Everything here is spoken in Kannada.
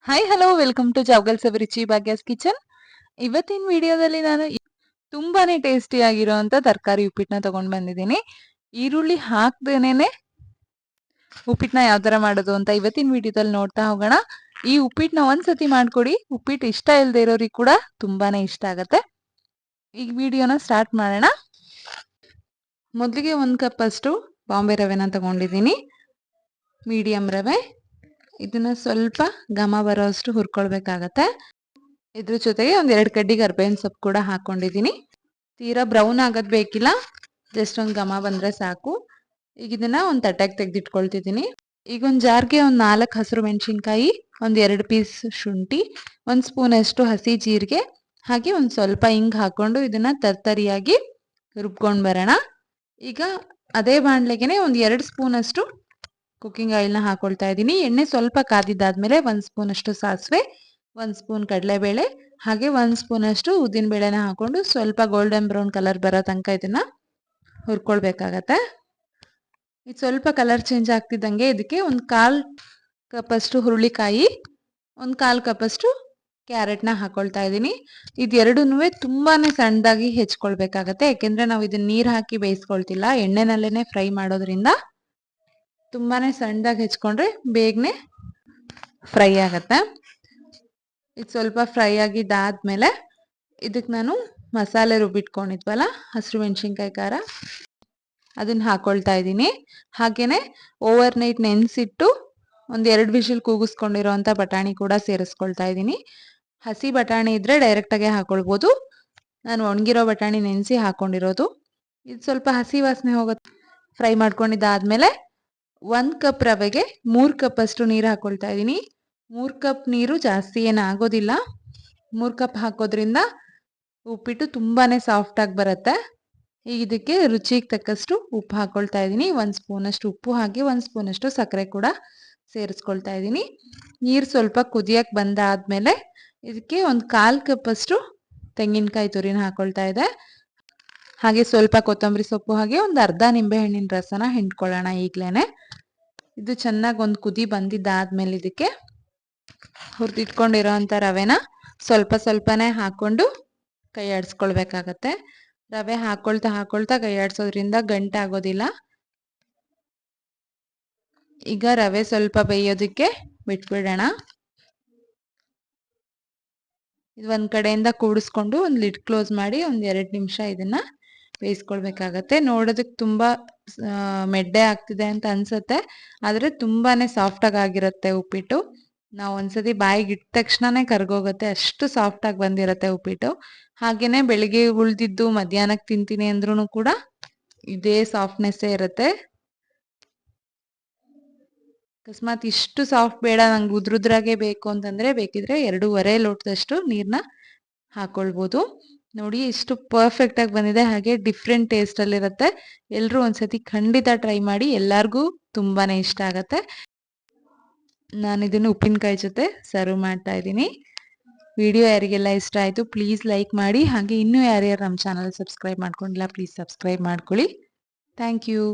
Hi hello welcome to Javagal ಸಬರಿಚಿ ಭಾಗ್ಯಾಸ್ ಕಿಚನ್. ಇವತ್ತಿನ ವಿಡಿಯೋದಲ್ಲಿ ನಾನು ತುಂಬಾನೇ ಟೇಸ್ಟಿ ಆಗಿರುವಂತ ತರಕಾರಿ ಉಪ್ಪಿಟ್ಟನ್ನ ತಗೊಂಡ್ ಬಂದಿದ್ದೀನಿ. ಈರುಳ್ಳಿ ಹಾಕ್ದೇನೆ ಉಪ್ಪಿಟ್ಟನ್ನ ಯಾವ ತರ ಮಾಡೋದು ಅಂತ ಇವತ್ತಿನ ವಿಡಿಯೋದಲ್ಲಿ ನೋಡ್ತಾ ಹೋಗೋಣ. ಈ ಉಪ್ಪಿಟ್ಟನ್ನ ಒಂದ್ಸತಿ ಮಾಡ್ಕೊಡಿ, ಉಪ್ಪಿಟ್ಟು ಇಷ್ಟ ಇಲ್ಲದೆ ಇರೋರಿಗೆ ಕೂಡ ತುಂಬಾನೇ ಇಷ್ಟ ಆಗತ್ತೆ. ಈ ವಿಡಿಯೋನ ಸ್ಟಾರ್ಟ್ ಮಾಡೋಣ. ಮೊದಲಿಗೆ 1 ಕಪ್ ಅಷ್ಟು ಬಾಂಬೆ ರವೆನ ತಗೊಂಡಿದ್ದೀನಿ, ಮೀಡಿಯಂ ರವೆ. ಇದನ್ನ ಸ್ವಲ್ಪ ಘಮ ಬರೋಷ್ಟು ಹುರ್ಕೊಳ್ಬೇಕಾಗತ್ತೆ. ಇದ್ರ ಜೊತೆಗೆ ಒಂದ್ 2 ಕಡ್ಡಿ ಕರ್ಬೇವಿನ ಸೊಪ್ಪು ಕೂಡ ಹಾಕೊಂಡಿದ್ದೀನಿ. ತೀರಾ ಬ್ರೌನ್ ಆಗೋದ್ ಬೇಕಿಲ್ಲ, ಜಸ್ಟ್ ಒಂದ್ ಘಮ ಬಂದ್ರೆ ಸಾಕು. ಈಗ ಇದನ್ನ ಒಂದ್ ತಟ್ಟೆಗೆ ತೆಗೆದಿಟ್ಕೊಳ್ತಿದ್ದೀನಿ. ಈಗ ಒಂದ್ ಜಾರ್ಗೆ ಒಂದ್ 4 ಹಸಿರು ಮೆಣಸಿನ್ಕಾಯಿ, ಒಂದ್ 2 ಪೀಸ್ ಶುಂಠಿ, 1 ಸ್ಪೂನ್ ಅಷ್ಟು ಹಸಿ ಜೀರಿಗೆ, ಹಾಗೆ ಒಂದ್ ಸ್ವಲ್ಪ ಹಿಂಗ್ ಹಾಕೊಂಡು ಇದನ್ನ ತರ್ತರಿಯಾಗಿ ರುಬ್ಕೊಂಡ್ ಬರೋಣ. ಈಗ ಅದೇ ಬಾಣ್ಲೆಗೆನೆ ಒಂದ್ 2 ಸ್ಪೂನ್ ಅಷ್ಟು ಕುಕ್ಕಿಂಗ್ ಆಯಿಲ್ನ ಹಾಕೊಳ್ತಾ ಇದ್ದೀನಿ. ಎಣ್ಣೆ ಸ್ವಲ್ಪ ಕಾದಿದ್ದಾದ್ಮೇಲೆ 1 ಸ್ಪೂನ್ ಅಷ್ಟು ಸಾಸಿವೆ, 1 ಸ್ಪೂನ್ ಕಡಲೆಬೇಳೆ, ಹಾಗೆ 1 ಸ್ಪೂನ್ ಅಷ್ಟು ಉದ್ದಿನ ಬೇಳೆನ ಹಾಕೊಂಡು ಸ್ವಲ್ಪ ಗೋಲ್ಡನ್ ಬ್ರೌನ್ ಕಲರ್ ಬರೋ ತನಕ ಇದನ್ನ ಹುರ್ಕೊಳ್ಬೇಕಾಗತ್ತೆ. ಇದು ಸ್ವಲ್ಪ ಕಲರ್ ಚೇಂಜ್ ಆಗ್ತಿದ್ದಂಗೆ ಇದಕ್ಕೆ ಒಂದು 1/4 ಕಪ್ ಅಷ್ಟು ಹುರುಳಿಕಾಯಿ, ಒಂದು 1/4 ಕಪ್ ಅಷ್ಟು ಕ್ಯಾರೆಟ್ನ ಹಾಕೊಳ್ತಾ ಇದ್ದೀನಿ. ಇದೆರಡನ್ನೂ ತುಂಬಾನೇ ಸಣ್ಣದಾಗಿ ಹೆಚ್ಕೊಳ್ಬೇಕಾಗತ್ತೆ, ಯಾಕೆಂದ್ರೆ ನಾವು ಇದನ್ನ ನೀರು ಹಾಕಿ ಬೇಯಿಸ್ಕೊಳ್ತಿಲ್ಲ, ಎಣ್ಣೆನಲ್ಲೇನೆ ಫ್ರೈ ಮಾಡೋದ್ರಿಂದ ತುಂಬಾನೇ ಸಣ್ಣದಾಗಿ ಹೆಚ್ಕೊಂಡ್ರೆ ಬೇಗನೆ ಫ್ರೈ ಆಗತ್ತೆ. ಇದು ಸ್ವಲ್ಪ ಫ್ರೈ ಆಗಿದ್ದಾದ್ಮೇಲೆ ಇದಕ್ಕೆ ನಾನು ಮಸಾಲೆ ರುಬ್ಬಿಟ್ಕೊಂಡಿದ್ವಲ್ಲ ಹಸಿರು ಮೆಣಸಿನ್ಕಾಯಿ ಖಾರ, ಅದನ್ನ ಹಾಕೊಳ್ತಾ ಇದ್ದೀನಿ. ಹಾಗೇನೆ ಓವರ್ ನೈಟ್ ನೆನೆಸಿಟ್ಟು ಒಂದು 2 ವಿಷಲ್ ಕೂಗಿಸ್ಕೊಂಡಿರೋಂಥ ಬಟಾಣಿ ಕೂಡ ಸೇರಿಸ್ಕೊಳ್ತಾ ಇದ್ದೀನಿ. ಹಸಿ ಬಟಾಣಿ ಇದ್ರೆ ಡೈರೆಕ್ಟಾಗೆ ಹಾಕೊಳ್ಬೋದು, ನಾನು ಒಣಗಿರೋ ಬಟಾಣಿ ನೆನೆಸಿ ಹಾಕೊಂಡಿರೋದು. ಇದು ಸ್ವಲ್ಪ ಹಸಿ ವಾಸನೆ ಹೋಗುತ್ತೆ. ಫ್ರೈ ಮಾಡ್ಕೊಂಡಿದ್ದಾದ್ಮೇಲೆ 1 ಕಪ್ ರವೆಗೆ 3 ಕಪ್ ಅಷ್ಟು ನೀರು ಹಾಕೊಳ್ತಾ ಇದ್ದೀನಿ. 3 ಕಪ್ ನೀರು ಜಾಸ್ತಿ ಏನಾಗೋದಿಲ್ಲ. 3 ಕಪ್ ಹಾಕೋದ್ರಿಂದ ಉಪ್ಪಿಟ್ಟು ತುಂಬಾನೇ ಸಾಫ್ಟ್ ಆಗಿ ಬರುತ್ತೆ. ಈಗ ಇದಕ್ಕೆ ರುಚಿಗೆ ತಕ್ಕಷ್ಟು ಉಪ್ಪು ಹಾಕೊಳ್ತಾ ಇದ್ದೀನಿ. 1 ಸ್ಪೂನ್ ಅಷ್ಟು ಉಪ್ಪು, ಹಾಗೆ 1 ಸ್ಪೂನ್ ಅಷ್ಟು ಸಕ್ಕರೆ ಕೂಡ ಸೇರಿಸ್ಕೊಳ್ತಾ ಇದ್ದೀನಿ. ನೀರು ಸ್ವಲ್ಪ ಕುದಿಯಕ್ಕೆ ಬಂದಾದ್ಮೇಲೆ ಇದಕ್ಕೆ ಒಂದು 1/4 ಕಪ್ ಅಷ್ಟು ತೆಂಗಿನಕಾಯಿ ತುರಿನ ಹಾಕೊಳ್ತಾ ಇದೆ. ಹಾಗೆ ಸ್ವಲ್ಪ ಕೊತ್ತಂಬರಿ ಸೊಪ್ಪು, ಹಾಗೆ ಒಂದು ಅರ್ಧ ನಿಂಬೆ ಹಣ್ಣಿನ ರಸನ ಹಿಂಡ್ಕೊಳ್ಳೋಣ ಈಗ್ಲೇನೆ. ಇದು ಚೆನ್ನಾಗಿ ಒಂದು ಕುದಿ ಬಂದಿದ್ದಾದ್ಮೇಲೆ ಇದಕ್ಕೆ ಹುರಿದಿಟ್ಕೊಂಡಿರೋಂಥ ರವೆನ ಸ್ವಲ್ಪ ಸ್ವಲ್ಪನೇ ಹಾಕೊಂಡು ಕೈ ಆಡಿಸ್ಕೊಳ್ಬೇಕಾಗತ್ತೆ. ರವೆ ಹಾಕೊಳ್ತಾ ಕೈ ಆಡಿಸೋದ್ರಿಂದ ಗಂಟೆ ಆಗೋದಿಲ್ಲ. ಈಗ ರವೆ ಸ್ವಲ್ಪ ಬೇಯೋದಕ್ಕೆ ಬಿಟ್ಬಿಡೋಣ. ಇದು ಒಂದ್ ಕಡೆಯಿಂದ ಕೂಡಿಸ್ಕೊಂಡು ಒಂದು ಲಿಡ್ ಕ್ಲೋಸ್ ಮಾಡಿ ಒಂದ್ 2 ನಿಮಿಷ ಇದನ್ನ ಬೇಯಿಸ್ಕೊಳ್ಬೇಕಾಗತ್ತೆ. ನೋಡೋದಕ್ಕೆ ತುಂಬಾ ಮೆಡ್ಡೆ ಆಗ್ತಿದೆ ಅಂತ ಅನ್ಸುತ್ತೆ, ಆದ್ರೆ ತುಂಬಾನೇ ಸಾಫ್ಟ್ ಆಗಿರುತ್ತೆ ಉಪ್ಪಿಟ್ಟು. ನಾವು ಒಂದ್ಸತಿ ಬಾಯಿಗೆ ಇಟ್ಟ ತಕ್ಷಣನೇ ಕರ್ಗೋಗುತ್ತೆ, ಅಷ್ಟು ಸಾಫ್ಟ್ ಆಗಿ ಬಂದಿರುತ್ತೆ ಉಪ್ಪಿಟ್ಟು. ಹಾಗೇನೆ ಬೆಳಿಗ್ಗೆ ಉಳ್ದಿದ್ದು ಮಧ್ಯಾಹ್ನಕ್ಕೆ ತಿಂತೀನಿ ಅಂದ್ರೂ ಕೂಡ ಇದೇ ಸಾಫ್ಟ್ನೆಸ್ಸೇ ಇರುತ್ತೆ. ಅಕಸ್ಮಾತ್ ಇಷ್ಟು ಸಾಫ್ಟ್ ಬೇಡ, ನಂಗೆ ಉದ್ರುದ್ರಾಗೆ ಬೇಕು ಅಂತಂದ್ರೆ ಬೇಕಿದ್ರೆ 2.5 ಲೋಟದಷ್ಟು ನೀರನ್ನ ಹಾಕೊಳ್ಬೋದು. ನೋಡಿ ಇಷ್ಟು ಪರ್ಫೆಕ್ಟ್ ಆಗಿ ಬಂದಿದೆ, ಹಾಗೆ ಡಿಫ್ರೆಂಟ್ ಟೇಸ್ಟ್ ಅಲ್ಲಿ ಇರುತ್ತೆ. ಎಲ್ಲರೂ ಒಂದ್ಸತಿ ಖಂಡಿತ ಟ್ರೈ ಮಾಡಿ, ಎಲ್ಲಾರ್ಗೂ ತುಂಬಾನೇ ಇಷ್ಟ ಆಗತ್ತೆ. ನಾನು ಇದನ್ನು ಉಪ್ಪಿನಕಾಯಿ ಜೊತೆ ಸರ್ವ್ ಮಾಡ್ತಾ ಇದ್ದೀನಿ. ವಿಡಿಯೋ ಯಾರಿಗೆಲ್ಲ ಇಷ್ಟ ಆಯಿತು ಪ್ಲೀಸ್ ಲೈಕ್ ಮಾಡಿ, ಹಾಗೆ ಇನ್ನೂ ಯಾರ್ಯಾರು ನಮ್ಮ ಚಾನಲ್ ಸಬ್ಸ್ಕ್ರೈಬ್ ಮಾಡ್ಕೊಂಡಿಲ್ಲ ಪ್ಲೀಸ್ ಸಬ್ಸ್ಕ್ರೈಬ್ ಮಾಡ್ಕೊಳ್ಳಿ. Thank you.